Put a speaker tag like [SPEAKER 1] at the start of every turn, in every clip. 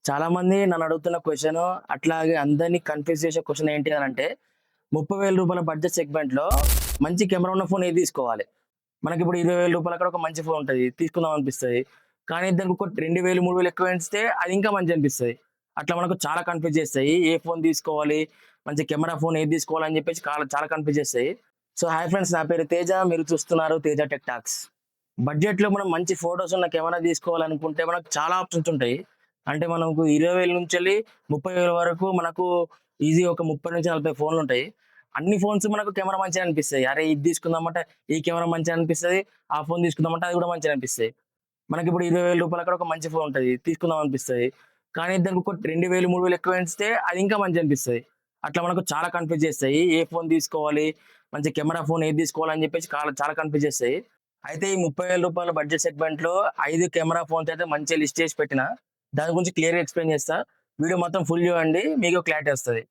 [SPEAKER 1] చాలా మంది నన్ను అడుగుతున్న క్వశ్చన్, అట్లాగే అందరినీ కన్ఫ్యూజ్ చేసే క్వశ్చన్ ఏంటి అని అంటే, రూ. 30,000 బడ్జెట్ సెగ్మెంట్‌లో మంచి కెమెరా ఉన్న ఫోన్ ఏది తీసుకోవాలి? మనకిప్పుడు రూ. 20,000 అక్కడ ఒక మంచి ఫోన్ ఉంటది. తీసుకుందాం అనిపిస్తది. కానీ దానికి ఒక 2,000, 3,000 ఎక్కువ ఇస్తే అది ఇంకా మంచిగా అనిపిస్తది. అట్లా మనకు చాలా కన్ఫ్యూజ్ చేస్తాయి. ఏ ఫోన్ తీసుకోవాలి? మంచి కెమెరా ఫోన్ ఏది తీసుకోవాలి అని చెప్పేసి చాలా కన్ఫ్యూజ్ చేస్తాయి. సో హాయ్ ఫ్రెండ్స్, నా పేరు తేజ. మీరు చూస్తున్నారు తేజ టెక్ టాక్స్. బడ్జెట్‌లో మనం మంచి ఫోటోస్ ఉన్న కెమెరా తీసుకోవాలనుకుంటే మనకు చాలా ఆప్షన్స్ ఉంటాయి. అంటే మనకు 20,000 నుంచెల్లి 30,000 వరకు మనకు ఈజీ ఒక 30-40 ఫోన్లుంటాయి. అన్ని ఫోన్స్ మనకు కెమెరా మంచిగా అనిపిస్తాయి. అరే! ఇది తీసుకుందామంటే ఈ కెమెరా మంచిగా అనిపిస్తది. ఆ ఫోన్ తీసుకుందామంటే అది కూడా మంచిగా అనిపిస్తాయి. మనకిప్పుడు రూ. 20,000 అక్కడ ఒక మంచి ఫోన్ ఉంటది. తీసుకుందాం అనిపిస్తది. కానీ దానికి ఒక 2,000, 3,000 ఎక్కువ ఇస్తే అది ఇంకా మంచిగా అనిపిస్తది. అట్లా మనకు చాలా కన్‌ఫ్యూజ్ చేస్తాయి. ఏ ఫోన్ తీసుకోవాలి? మంచి కెమెరా ఫోన్ ఏది తీసుకోవాలి అని చెప్పేసి చాలా కన్‌ఫ్యూజ్ చేస్తాయి. అయితే ఈ రూ. 30,000 బడ్జెట్ సెగ్మెంట్‌లో 5 కెమెరా ఫోన్స్ అయితే మంచిగా లిస్ట్ చేసి పెట్టిన. దాని గురించి క్లియర్‌గా ఎక్స్‌ప్లెయిన్ చేస్తా. వీడియో మొత్తం ఫుల్ చూడండి. మీకు క్లారిటీ వస్తది.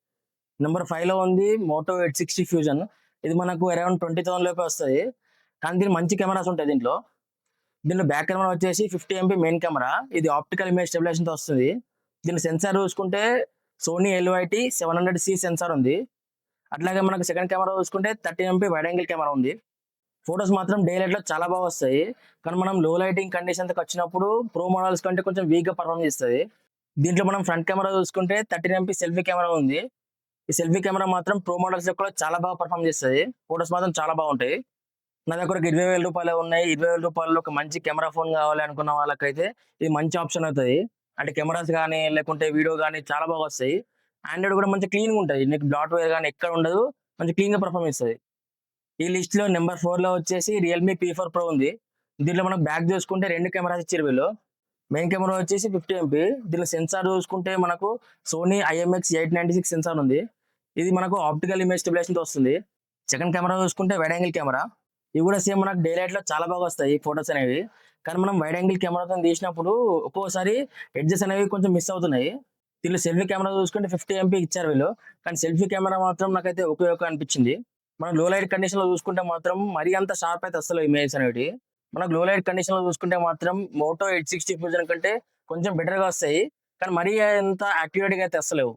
[SPEAKER 1] నంబర్ 5లో ఉంది మోటో 860 ఫ్యూజన్. ఇది మనకు అరౌండ్ 20,000 లోపే వస్తది. కానీ దీని మంచి కెమెరాస్ ఉంటాయి దీంట్లో. దీంట్లో బ్యాక్ కెమెరా వచ్చేసి 50 ఎంపీ మెయిన్ కెమెరా. ఇది ఆప్టికల్ ఇమేజ్ స్టెబిలైజేషన్‌తో వస్తది. దీని సెన్సార్ చూసుకుంటే సోనీ LYT 700C సెన్సార్ ఉంది. అట్లాగే మనకు సెకండ్ కెమెరా చూసుకుంటే 30 ఎంపీ వైడ్ యాంగిల్ కెమెరా ఉంది. ఫోటోస్ మాత్రం డే లైట్‌లో చాలా బాగా వస్తాయి. కానీ మనం లో లైటింగ్ కండిషన్స్‌కి వచ్చినప్పుడు ప్రో మోడల్స్ కంటే కొంచెం వీక్‌గా పర్ఫార్మ్ చేస్తది. దీంట్లో మనం ఫ్రంట్ కెమెరా చూసుకుంటే 13 ఎంపీ సెల్ఫీ కెమెరా ఉంది. ఈ సెల్ఫీ కెమెరా మాత్రం ప్రో మోడల్స్‌లో కూడా చాలా బాగా పర్ఫార్మ్ చేస్తది. ఫోటోస్ మాత్రం చాలా బాగుంటాయి. నా దగ్గర ఒక రూ. 20,000 ఉన్నాయి. రూ. 20,000లో ఒక మంచి కెమెరా ఫోన్ కావాలి అనుకున్న వాళ్ళకైతే ఇది మంచి ఆప్షన్ అవుతది. అంటే కెమెరాస్ గానీ, లేకుంటే వీడియో గానీ చాలా బాగా వస్తాయి. ఆండ్రాయిడ్ కూడా మంచి క్లీన్‌గా ఉంటది. నీకు బ్లాట్‌వేర్ గానీ ఎక్కడ ఉండదు. మంచి క్లీన్‌గా పర్ఫార్మ్ చేస్తది. ఈ లిస్ట్‌లో నంబర్ 4లో వచ్చేసి రియల్‌మీ P4 Pro ఉంది. దీంట్లో మనం బ్యాక్ చూసుకుంటే 2 కెమెరాస్ ఇచ్చిర్రు వీళ్ళు. మెయిన్ కెమెరా వచ్చేసి 50 ఎంపీ. దీనిలో సెన్సార్ చూసుకుంటే మనకు సోనీ IMX896 సెన్సార్ ఉంది. ఇది మనకు ఆప్టికల్ ఇమేజ్ స్టెబిలైజేషన్‌తో వస్తుంది. సెకండ్ కెమెరా చూసుకుంటే వైడ్ యాంగిల్ కెమెరా. ఇవి కూడా సేమ్ మనకు డే లైట్‌లో చాలా బాగా వస్తాయి ఫోటోస్ అనేవి. కానీ మనం వైడ్ యాంగిల్ కెమెరాతోని తీసినప్పుడు ఒక్కోసారి ఎడ్జెస్ అనేవి కొంచెం మిస్ అవుతున్నాయి. దీనిలో సెల్ఫీ కెమెరా చూసుకుంటే 50 ఎంపీ ఇచ్చారు వీళ్ళు. కానీ సెల్ఫీ కెమెరా మాత్రం నాకైతే ఒకే ఒక్క అనిపించింది. మనం లో లైట్ కండిషన్‌లో చూసుకుంటే మాత్రం మరీ అంత షార్ప్ అయితే అస్సలు ఇమేజెస్ అనేటివి. మనకు లో లైట్ కండిషన్‌లో చూసుకుంటే మాత్రం మోటో 860 ఫ్యూజన్ కంటే కొంచెం బెటర్‌గా వస్తాయి. కానీ మరీ అంత యాక్యురేట్‌గా అయితే అస్సలేవు.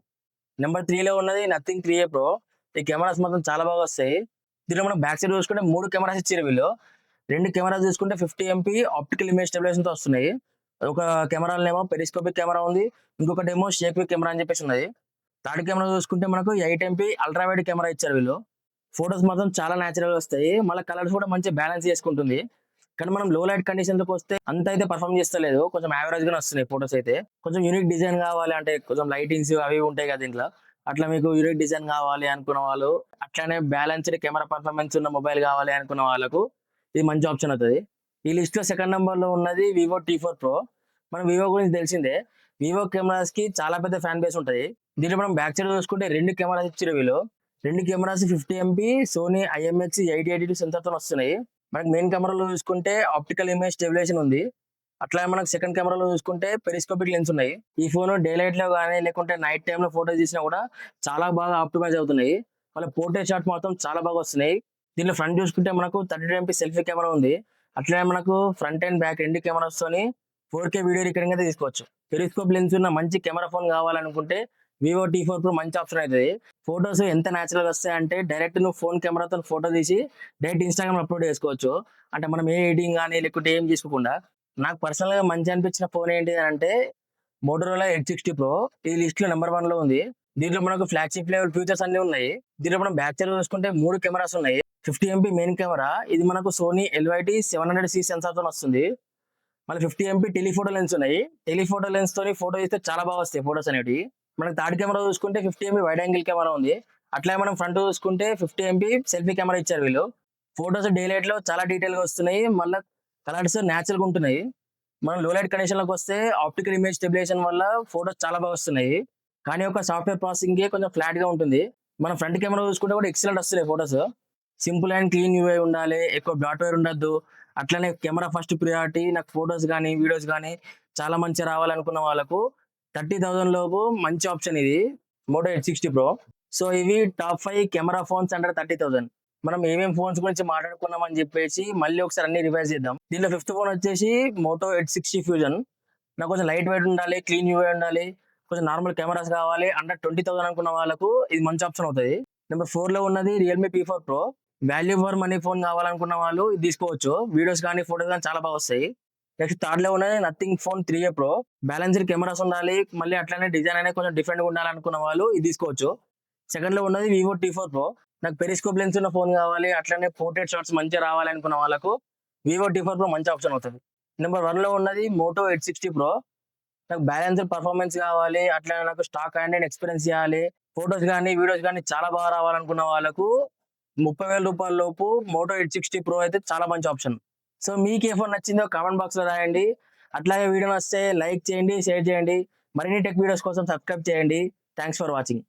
[SPEAKER 1] నంబర్ 3లో ఉన్నది నథింగ్ 3A ప్రో. ఈ కెమెరాస్ మాత్రం చాలా బాగా వస్తాయి. దీంట్లో మనం బ్యాక్ సైడ్ చూసుకుంటే 3 కెమెరాస్ ఇచ్చిర్రు వీళ్ళు. 2 కెమెరాస్ చూసుకుంటే 50 ఎంపీ ఆప్టికల్ ఇమేజ్ స్టెబిలైజేషన్‌తో వస్తున్నాయి. ఒక కెమెరాలోనేమో పెరిస్కోపిక్ కెమెరా ఉంది. ఇంకొకటేమో షేక్ కెమెరా అని చెప్పేసి ఉన్నది. థర్డ్ కెమెరా చూసుకుంటే మనకు 8 ఎంపీ అల్ట్రా వైడ్ కెమెరా ఇచ్చారు వీళ్ళు. ఫోటోస్ మాత్రం చాలా నేచురల్‌గా వస్తాయి. మళ్ళా కలర్స్ కూడా మంచిగా బ్యాలెన్స్ చేసుకుంటుంది. కానీ మనం లో లైట్ కండిషన్స్‌లోకొస్తే అంత అయితే పర్ఫార్మ్ చేస్తలేదు. కొంచెం యావరేజ్‌గానే వస్తున్నాయి ఫోటోస్ అయితే. కొంచెం యూనిక్ డిజైన్ కావాలి అంటే కొంచెం లైటింగ్స్ అవి ఇవి ఉంటాయి కదా దీంట్లో. అట్లా మీకు యూనిక్ డిజైన్ కావాలి అనుకున్న వాళ్ళు, అట్లానే బ్యాలెన్స్‌డ్ కెమెరా పర్ఫార్మెన్స్ ఉన్న మొబైల్ కావాలి అనుకున్న వాళ్ళకు ఇది మంచి ఆప్షన్ అవుతది. ఈ లిస్ట్‌లో సెకండ్ నంబర్‌లో ఉన్నది వివో T4 Pro. మనం వివో గురించి తెలిసిందే. వివో కెమెరాస్‌కి చాలా పెద్ద ఫ్యాన్ బేస్ ఉంటది. దీంట్లో మనం బ్యాక్ సైడ్ చూసుకుంటే 2 కెమెరాస్ ఇచ్చిర్రు వీళ్ళు. 2 కెమెరాస్ 50 ఎంపీ సోనీ IMX882 సెన్సార్‌తోని వస్తున్నాయి. మనకి మెయిన్ కెమెరాలో చూసుకుంటే ఆప్టికల్ ఇమేజ్ స్టెబిలైజేషన్ ఉంది. అట్లాగే మనకు సెకండ్ కెమెరాలో చూసుకుంటే పెరిస్కోపిక్ లెన్స్ ఉన్నాయి. ఈ ఫోన్ డే లైట్‌లో గానీ, లేకుంటే నైట్ టైమ్‌లో ఫోటోస్ తీసినా కూడా చాలా బాగా ఆప్టిమైజ్ అవుతున్నాయి. మళ్ళీ పోర్ట్రేట్ షాట్ మాత్రం చాలా బాగా వస్తున్నాయి. దీంట్లో ఫ్రంట్ చూసుకుంటే మనకు 32 ఎంపీ సెల్ఫీ కెమెరా ఉంది. అట్లనే మనకు front and back 2 కెమెరాస్‌తోని 4K video recording అయితే తీసుకోవచ్చు. పెరిస్కోప్ లెన్స్ ఉన్న మంచి కెమెరా ఫోన్ కావాలనుకుంటే వివో T4 Pro మంచి ఆప్షన్ అయితది. ఫోటోస్ ఎంత నేచురల్‌గా వస్తాయంటే డైరెక్ట్ నువ్వు ఫోన్ కెమెరాతోని ఫోటో తీసి డైరెక్ట్ ఇన్‌స్టాగ్రామ్‌లో అప్‌లోడ్ చేసుకోవచ్చు. అంటే మనం ఏ ఎడిటింగ్ గాని లేకుంటే ఏం తీసుకోకుండా. నాకు పర్సనల్‌గా మంచి అనిపించిన ఫోన్ ఏంటి అంటే మోటోరోలా 860 Pro. ఈ లిస్ట్‌లో నంబర్ 1లో ఉంది. దీంట్లో మనకు ఫ్లాగ్‌షిప్ లెవెల్ ఫీచర్స్ అన్నీ ఉన్నాయి. దీంట్లో మనం బ్యాక్ సైడ్ చూసుకుంటే 3 కెమెరాస్ ఉన్నాయి. 50 ఎంపీ మెయిన్ కెమెరా. ఇది మనకు సోనీ LYT 700C సెన్సార్‌తోని వస్తుంది. మళ్ళీ 50 ఎంపీ టెలిఫోటో లెన్స్ ఉన్నాయి. టెలిఫోటో లెన్స్ తోని ఫోటో తీస్తే చాలా బాగా వస్తాయి ఫోటోస్ అనేటివి. మనకి థర్డ్ కెమెరా చూసుకుంటే 50 ఎంపీ వైడ్ యాంగిల్ కెమెరా ఉంది. అట్లాగే మనం ఫ్రంట్ చూసుకుంటే 50 ఎంపీ సెల్ఫీ కెమెరా ఇచ్చారు వీళ్ళు. ఫోటోస్ డే లైట్‌లో చాలా డీటెయిల్‌గా వస్తున్నాయి. మళ్ళా కలర్స్ నేచురల్‌గా ఉంటున్నాయి. మనం లో లైట్ కండిషన్‌లోకి వస్తే ఆప్టికల్ ఇమేజ్ స్టెబిలైజేషన్ వల్ల ఫోటోస్ చాలా బాగా వస్తున్నాయి. కానీ ఒక సాఫ్ట్‌వేర్ ప్రాసెసింగే కొంచెం ఫ్లాట్‌గా ఉంటుంది. మన ఫ్రంట్ కెమెరా చూసుకుంటే కూడా ఎక్సలెంట్ వస్తున్నాయి photos. Simple and clean UI ఉండాలి. ఎక్కువ బ్లాట్‌వేర్ ఉండొద్దు. అట్లనే కెమెరా ఫస్ట్ ప్రియారిటీ. నాకు ఫోటోస్ గానీ, వీడియోస్ గానీ చాలా మంచిగా రావాలనుకున్న వాళ్ళకు 30,000 లోపు మంచి ఆప్షన్ ఇది. Moto 860 Pro. సో ఇవి టాప్ 5 కెమెరా ఫోన్స్ అండర్ 30,000. మనం ఏమేం ఫోన్స్ గురించి మాట్లాడుకున్నాం అని చెప్పేసి మళ్ళీ ఒకసారి అన్ని రివైజ్ చేద్దాం. దీంట్లో ఫిఫ్త్ ఫోన్ వచ్చేసి మోటో 860 ఫ్యూజన్. నాకు కొంచెం లైట్ వెయిట్ ఉండాలి, క్లీన్ యూఐ ఉండాలి. కొంచెం నార్మల్ కెమెరాస్ కావాలి అండర్ 20,000 అనుకున్న వాళ్ళకు ఇది మంచి ఆప్షన్ అవుతుంది. నెంబర్ 4 లో ఉన్నది Realme P4 Pro. Value for money phone కావాలనుకున్న వాళ్ళు ఇది తీసుకోవచ్చు. వీడియోస్ కానీ ఫోటోస్ కానీ చాలా బాగా వస్తాయి. నెక్స్ట్ 3rd లో ఉన్నది nothing phone 3A Pro. Balanced cameras ఉండాలి, మళ్ళీ అట్లానే డిజైన్ అనేది కొంచెం డిఫరెంట్ గా ఉండాలనుకున్న వాళ్ళు ఇది తీసుకోవచ్చు. 2nd లో ఉన్నది Vivo T4 Pro. నాకు పెరిస్కోప్ లెన్స్ ఉన్న ఫోన్ కావాలి, అట్లనే పోర్ట్రేట్ షాట్స్ మంచిగా రావాలి అనుకున్న వాళ్ళకు Vivo T4 Pro మంచి ఆప్షన్ అవుతుంది. నెంబర్ 1 లో ఉన్నది Moto H60 Pro. నాకు బ్యాలెన్స్డ్ పర్ఫార్మెన్స్ కావాలి, అట్లనే నాకు స్టాక్ అండ్ ఎక్స్పీరియన్స్ చేయాలి, ఫోటోస్ కానీ వీడియోస్ కానీ చాలా బాగా రావాలనుకున్న వాళ్ళకు 30,000 రూపాయల లోపు Moto H60 Pro అయితే చాలా మంచి ఆప్షన్. సో మీకు ఏ ఫోన్ నచ్చిందో కామెంట్ బాక్స్ లో రాయండి. అట్లాగే వీడియో నచ్చితే లైక్ చేయండి, షేర్ చేయండి. మరిన్ని టెక్ వీడియోస్ కోసం సబ్స్క్రైబ్ చేయండి. Thanks for watching.